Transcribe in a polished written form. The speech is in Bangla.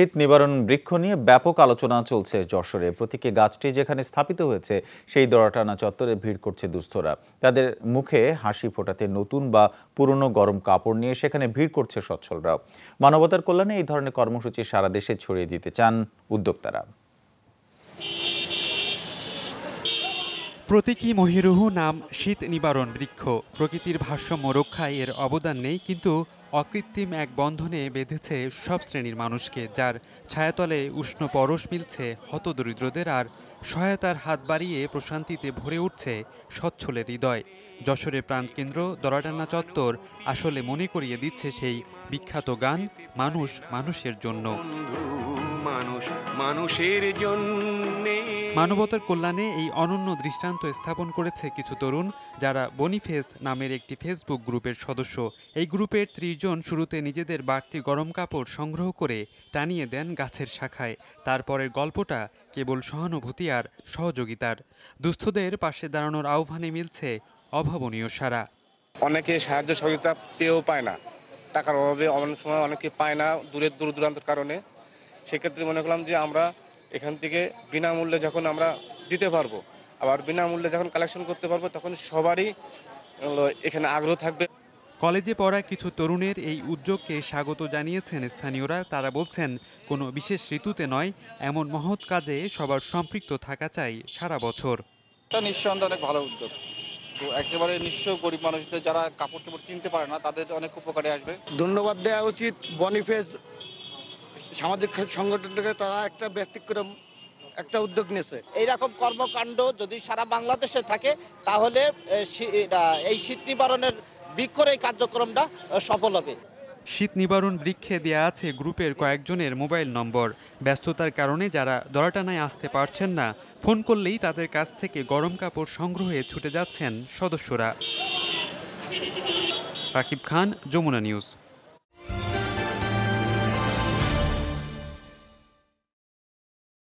শীত নিবারণ বৃক্ষ নিয়ে ব্যাপক আলোচনা চলছে যশোরে। প্রতীকী গাছটি যেখানে স্থাপিত হয়েছে সেই দড়াটানা চত্বরে ভিড় করছে দুস্থরা। তাদের মুখে হাসি ফোটাতে নতুন বা পুরনো গরম কাপড় নিয়ে সেখানে ভিড় করছে সচ্ছলরাও। মানবতার কল্যাণে এই ধরনের কর্মসূচি সারা দেশে ছড়িয়ে দিতে চান উদ্যোক্তারা। প্রতীকী মহিরুহু নাম শীত নিবারণ বৃক্ষ। প্রকৃতির ভারসাম্য রক্ষায় এর অবদান নেই, কিন্তু অকৃত্রিম এক বন্ধনে বেঁধেছে সব শ্রেণীর মানুষকে, যার ছায়াতলে উষ্ণ পরশ মিলছে হতদরিদ্রদের আর সহায়তার হাত বাড়িয়ে প্রশান্তিতে ভরে উঠছে সচ্ছলের হৃদয়। যশোরের প্রাণকেন্দ্র দড়াটানা চত্বর আসলে মনে করিয়ে দিচ্ছে সেই বিখ্যাত গান, মানুষ মানুষের জন্য। মানুষ মানুষের জন্য। মানবতার কল্যাণে এই অনন্য দৃষ্টান্ত স্থাপন করেছে কিছু তরুণ, যারা বনিফেস নামের একটি ফেসবুক গ্রুপের সদস্য। এই গ্রুপের ৩০ জন শুরুতে নিজেদের বাড়তি গরম কাপড় সংগ্রহ করে টানিয়ে দেন গাছের শাখায়। তারপরের গল্পটা কেবল সহানুভূতি আর সহযোগিতার। দুস্থদের পাশে দাঁড়ানোর আহ্বানে মিলছে অভাবনীয় সাড়া। অনেকে সাহায্য সহযোগিতা পেয়েও পায় না, টাকার অভাবে অনেক সময় অনেকে পায় না, দূর দূরান্তের কারণে। সেক্ষেত্রে মনে করলাম যে আমরা এখান থেকে বিনামূল্যে যখন আমরা দিতে পারবো, আবার বিনামূল্যে যখন কালেকশন করতে পারবো, তখন সবারই এখানে আগ্রহ থাকবে। কলেজে পড়া কিছু তরুণের এই উদ্যোগকে স্বাগত জানিয়েছেন স্থানীয়রা। তারা বলছেন, কোনো বিশেষ ঋতুতে নয়, এমন মহৎ কাজে সবার সম্পৃক্ত থাকা চাই সারা বছর। এটা নিঃসন্দেহে অনেক ভালো উদ্যোগ। তো একেবারে নিঃস্ব গরিব মানুষদের যারা কাপড় চোপড় কিনতে পারে না, তাদের অনেক উপকারে আসবে। ধন্যবাদ দেওয়া উচিত বনিফেস সামাজিক সংগঠনটাকে। তারা একটা ব্যতিক্রম একটা উদ্যোগ নিয়েছে। এইরকম কর্মকাণ্ড যদি সারা বাংলাদেশে থাকে, তাহলে এই শীত নিবারণের বৃক্ষর এই কার্যক্রমটা সফল হবে। শীত নিবারণ বৃক্ষে দেয়া আছে গ্রুপের কয়েকজনের মোবাইল নম্বর। ব্যস্ততার কারণে যারা দড়াটানায় আসতে পারছেন না, ফোন করলেই তাদের কাছ থেকে গরম কাপড় সংগ্রহে ছুটে যাচ্ছেন সদস্যরা। রাকিব খান, যমুনা নিউজ।